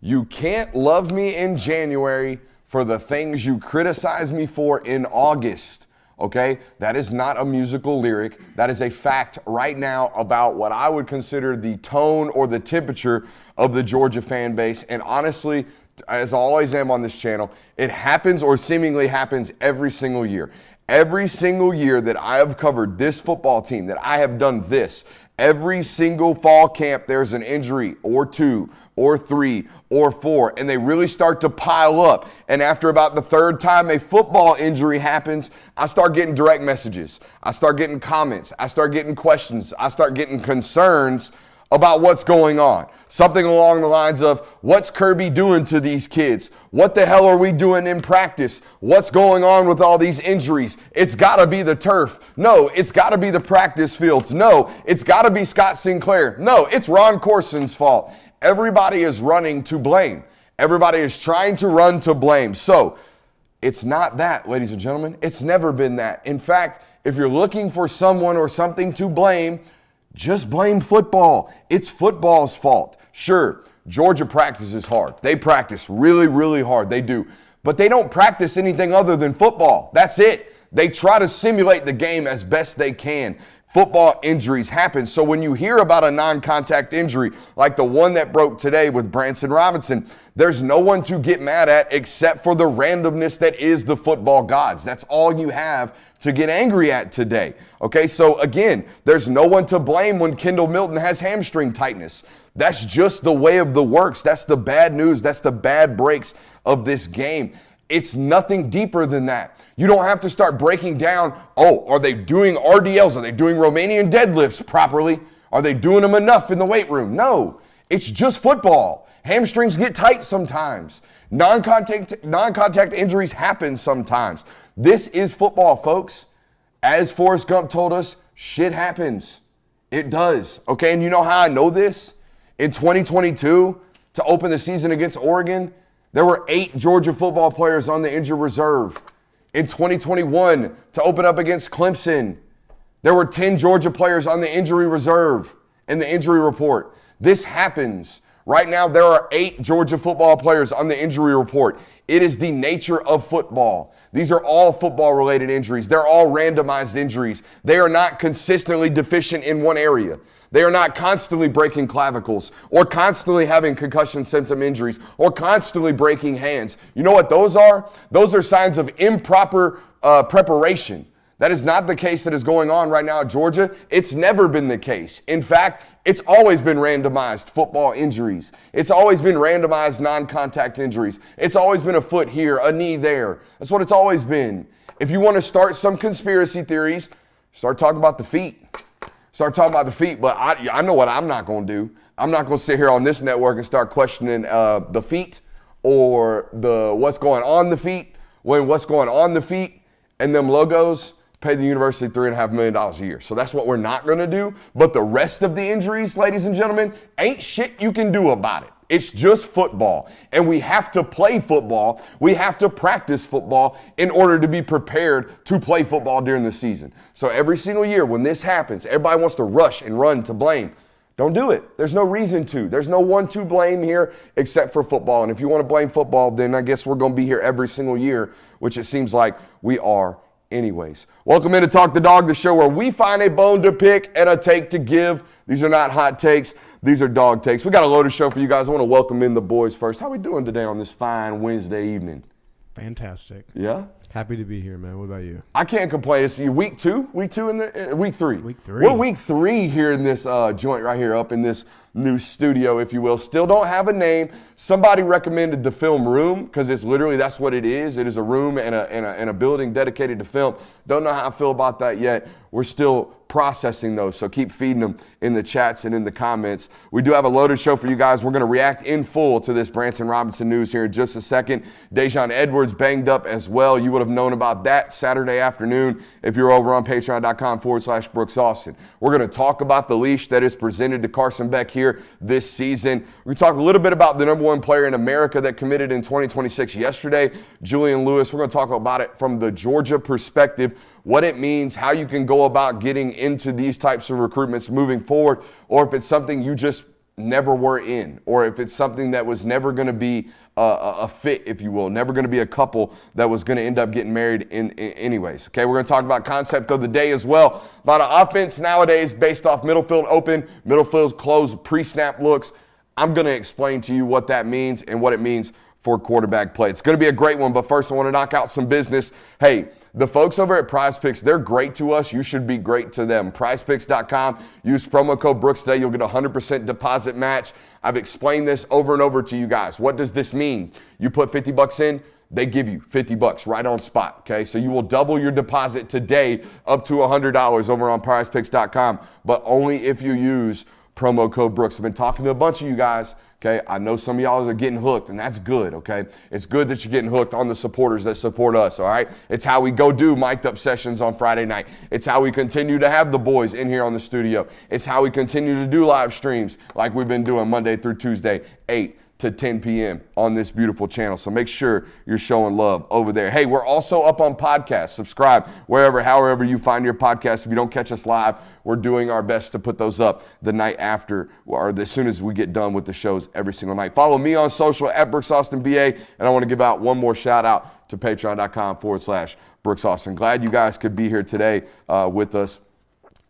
You can't love me in January for the things you criticize me for in August. Okay, that is not a musical lyric. That is a fact right now about what I would consider the tone or the temperature of the Georgia fan base. And honestly, as I always am on this channel, it happens or seemingly happens every single year. Every single year that I have covered this football team, that I have done this, every single fall camp, there's an injury or two or three or four, and they really start to pile up. And after about the third time a football injury happens, I start getting direct messages. I start getting comments. I start getting questions. I start getting concerns about what's going on. Something along the lines of, what's Kirby doing to these kids? What the hell are we doing in practice? What's going on with all these injuries? It's got to be the turf. No, it's got to be the practice fields. No, it's got to be Scott Sinclair. No, it's Ron Corson's fault. Everybody is running to blame. Everybody is trying to run to blame. So it's not that, ladies and gentlemen. It's never been that. In fact, if you're looking for someone or something to blame, just blame football. It's football's fault. Sure, Georgia practices hard. They practice really, really hard. They do. But they don't practice anything other than football. That's it. They try to simulate the game as best they can. Football injuries happen. So when you hear about a non-contact injury like the one that broke today with Branson Robinson, there's no one to get mad at except for the randomness that is the football gods. That's all you have to get angry at today. Okay, so again, there's no one to blame when Kendall Milton has hamstring tightness. That's just the way of the works. That's the bad news. That's the bad breaks of this game. It's nothing deeper than that. You don't have to start breaking down, oh, are they doing RDLs? Are they doing Romanian deadlifts properly? Are they doing them enough in the weight room? No, it's just football. Hamstrings get tight sometimes. Non-contact injuries happen sometimes. This is football, folks. As Forrest Gump told us, shit happens. It does, okay? And you know how I know this? In 2022, to open the season against Oregon, there were 8 Georgia football players on the injured reserve. In 2021, to open up against Clemson, there were 10 Georgia players on the injury reserve in the injury report. This happens. Right now, there are 8 Georgia football players on the injury report. It is the nature of football. These are all football-related injuries. They're all randomized injuries. They are not consistently deficient in one area. They are not constantly breaking clavicles or constantly having concussion symptom injuries or constantly breaking hands. You know what those are? Those are signs of improper preparation. That is not the case that is going on right now at Georgia. It's never been the case. In fact, it's always been randomized football injuries. It's always been randomized non-contact injuries. It's always been a foot here, a knee there. That's what it's always been. If you want to start some conspiracy theories, start talking about the feet. Start talking about the feet, but I know what I'm not going to do. I'm not going to sit here on this network and start questioning the feet or what's going on the feet when what's going on the feet and them logos pay the university $3.5 million a year. So that's what we're not going to do. But the rest of the injuries, ladies and gentlemen, ain't shit you can do about it. It's just football. And we have to play football. We have to practice football in order to be prepared to play football during the season. So every single year when this happens, everybody wants to rush and run to blame. Don't do it. There's no reason to. There's no one to blame here except for football. And if you want to blame football, then I guess we're going to be here every single year, which it seems like we are anyways. Welcome in to Talk the Dog, the show where we find a bone to pick and a take to give. These are not hot takes. These are dog takes. We got a loaded show for you guys. I want to welcome in the boys first. How we doing today on this fine Wednesday evening? Fantastic. Yeah? Happy to be here, man. What about you? I can't complain. It's week 2? Week 2 in the week 3. Week 3. We're week 3 here in this joint right here up in this new studio, if you will. Still don't have a name. Somebody recommended the film room because it's literally, that's what it is. It is a room and a building dedicated to film. Don't know how I feel about that yet. We're still processing those, so keep feeding them in the chats and in the comments. We do have a loaded show for you guys. We're going to react in full to this Branson Robinson news here in just a second. Dejon Edwards banged up as well. You would have known about that Saturday afternoon if you're over on patreon.com/Brooks Austin. We're going to talk about the leash that is presented to Carson Beck here this season. We're going to talk a little bit about the number 1 player in America that committed in 2026 yesterday, Julian Lewis. We're going to talk about it from the Georgia perspective, what it means, how you can go about getting into these types of recruitments moving forward, or if it's something you just never were in, or if it's something that was never going to be a fit, if you will, never going to be a couple that was going to end up getting married in anyways. Okay, we're going to talk about concept of the day as well. A lot of offense nowadays based off middle field open, middle field closed, pre-snap looks. I'm going to explain to you what that means and what it means for quarterback play. It's going to be a great one, but first I want to knock out some business. Hey, the folks over at PrizePicks, they're great to us. You should be great to them. PrizePicks.com. Use promo code Brooks today. You'll get a 100% deposit match. I've explained this over and over to you guys. What does this mean? You put 50 bucks in, they give you 50 bucks right on spot, okay? So you will double your deposit today up to $100 over on PrizePicks.com, but only if you use promo code Brooks. I've been talking to a bunch of you guys. Okay, I know some of y'all are getting hooked, and that's good, okay? It's good that you're getting hooked on the supporters that support us, all right? It's how we go do mic'd up sessions on Friday night. It's how we continue to have the boys in here on the studio. It's how we continue to do live streams like we've been doing Monday through Tuesday, 8 to 10 p.m. on this beautiful channel. So make sure you're showing love over there. Hey, we're also up on podcasts. Subscribe wherever, however you find your podcast. If you don't catch us live, we're doing our best to put those up the night after or as soon as we get done with the shows every single night. Follow me on social at Brooks Austin BA. And I want to give out one more shout out to patreon.com/Brooks Austin. Glad you guys could be here today with us.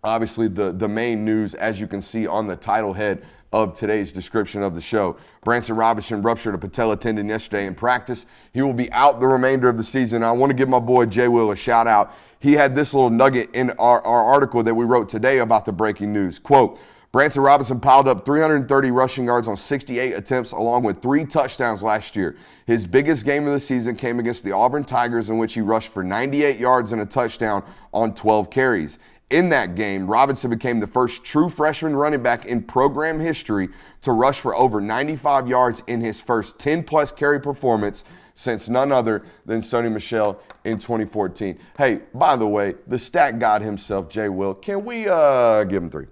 Obviously, the main news, as you can see on the title head of today's description of the show. Branson Robinson ruptured a patella tendon yesterday in practice. He will be out the remainder of the season. I want to give my boy Jay Will a shout out. He had this little nugget in our article that we wrote today about the breaking news. Quote, Branson Robinson piled up 330 rushing yards on 68 attempts along with 3 touchdowns last year. His biggest game of the season came against the Auburn Tigers, in which he rushed for 98 yards and a touchdown on 12 carries. In that game, Robinson became the first true freshman running back in program history to rush for over 95 yards in his first 10-plus carry performance since none other than Sony Michel in 2014. Hey, by the way, the stat god himself, Jay Will, can we give him 3?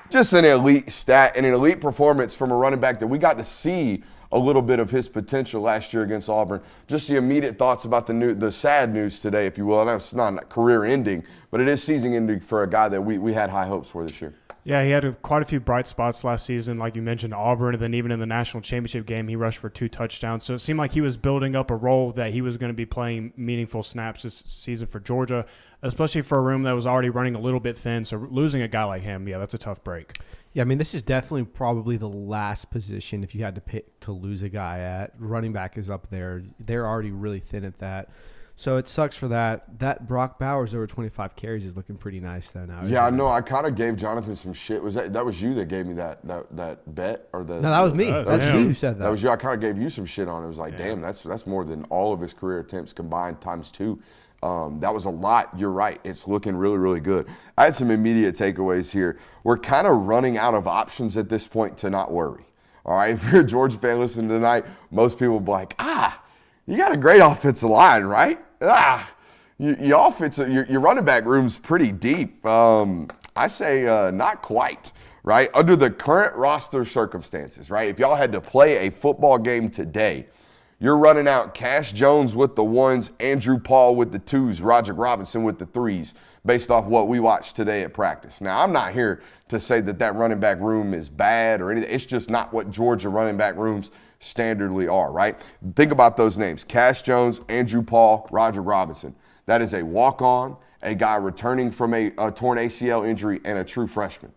Just an elite stat and an elite performance from a running back that we got to see a little bit of his potential last year against Auburn. Just the immediate thoughts about the sad news today, if you will. And it's not career ending, but it is season ending for a guy that we had high hopes for this year. Yeah, he had quite a few bright spots last season, like you mentioned, Auburn, and then even in the national championship game, he rushed for 2 touchdowns. So it seemed like he was building up a role that he was going to be playing meaningful snaps this season for Georgia, especially for a room that was already running a little bit thin. So losing a guy like him, yeah, that's a tough break. Yeah, I mean, this is definitely probably the last position if you had to pick to lose a guy at. Running back is up there. They're already really thin at that. So it sucks for that. That Brock Bowers over 25 carries is looking pretty nice though now. Yeah, I know. I kind of gave Jonathan some shit. That was you that gave me that bet or the? No, that was me. That's you who said that. That was you. I kind of gave you some shit on it. It was like, damn, that's more than all of his career attempts combined times 2. That was a lot. You're right. It's looking really, really good. I had some immediate takeaways here. We're kind of running out of options at this point to not worry. All right, if you're a Georgia fan listening tonight, most people will be like, you got a great offensive line, right? Your running back room's pretty deep. I say not quite, right? Under the current roster circumstances, right? If y'all had to play a football game today, you're running out Cash Jones with the 1s, Andrew Paul with the 2s, Roger Robinson with the 3s, based off what we watched today at practice. Now, I'm not here to say that running back room is bad or anything. It's just not what Georgia running back rooms standardly are, right? Think about those names: Cash Jones, Andrew Paul, Roger Robinson. That is a walk-on, a guy returning from a torn ACL injury, and a true freshman.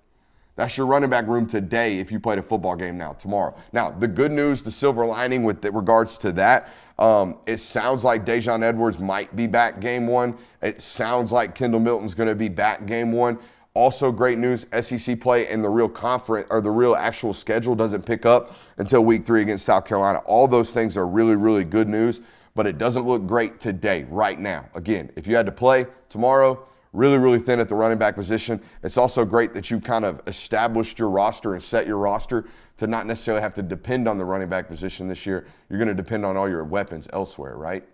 That's your running back room today if you played a football game tomorrow. Now, the good news, the silver lining with regards to that, it sounds like Dejon Edwards might be back game 1. It sounds like Kendall Milton's going to be back game 1. Also great news, SEC play and the real conference or the real actual schedule doesn't pick up until week 3 against South Carolina. All those things are really, really good news, but it doesn't look great today, right now. Again, if you had to play tomorrow, really, really thin at the running back position. It's also great that you've kind of established your roster and set your roster to not necessarily have to depend on the running back position this year. You're going to depend on all your weapons elsewhere, right?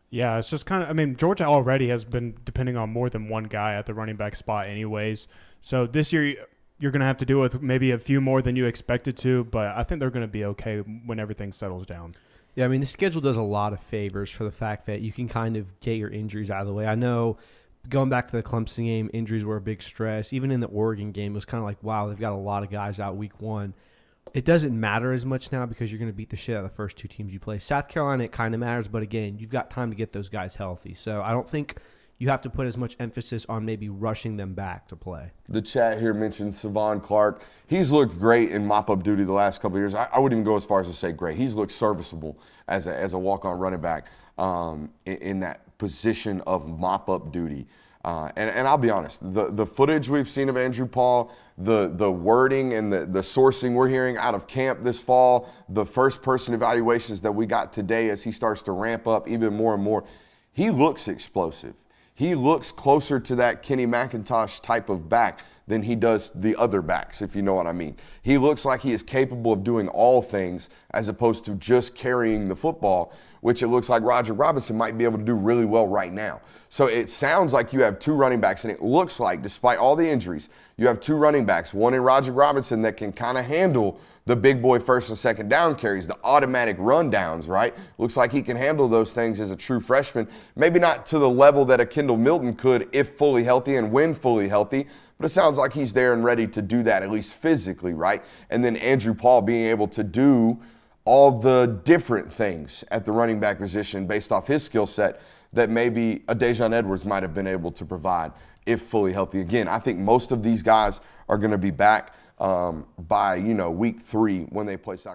Yeah, it's just kind of, I mean, Georgia already has been depending on more than one guy at the running back spot anyways. So this year you're going to have to deal with maybe a few more than you expected to, but I think they're going to be okay when everything settles down. Yeah, I mean, the schedule does a lot of favors for the fact that you can kind of get your injuries out of the way. I know going back to the Clemson game, injuries were a big stress. Even in the Oregon game, it was kind of like, wow, they've got a lot of guys out week 1. it doesn't matter as much now because you're going to beat the shit out of the first two teams you play. South Carolina, it kind of matters, but again, you've got time to get those guys healthy. So I don't think you have to put as much emphasis on maybe rushing them back to play. The chat here mentioned Savon Clark. He's looked great in mop-up duty the last couple of years. I wouldn't even go as far as to say great. He's looked serviceable as a walk-on running back in that position of mop-up duty. And I'll be honest, the footage we've seen of Andrew Paul, the wording and the sourcing we're hearing out of camp this fall, the first-person evaluations that we got today as he starts to ramp up even more and more, he looks explosive. He looks closer to that Kenny McIntosh type of back than he does the other backs, if you know what I mean. He looks like he is capable of doing all things as opposed to just carrying the football, which it looks like Roger Robinson might be able to do really well right now. So it sounds like you have two running backs, and it looks like, despite all the injuries, you have two running backs, one in Roger Robinson that can kind of handle the big boy first and second down carries, the automatic rundowns, right? Looks like he can handle those things as a true freshman. Maybe not to the level that a Kendall Milton could if fully healthy and when fully healthy, but it sounds like he's there and ready to do that, at least physically, right? And then Andrew Paul being able to do all the different things at the running back position based off his skill set that maybe a Dejon Edwards might have been able to provide if fully healthy. Again, I think most of these guys are going to be back by, week 3 when they play soccer.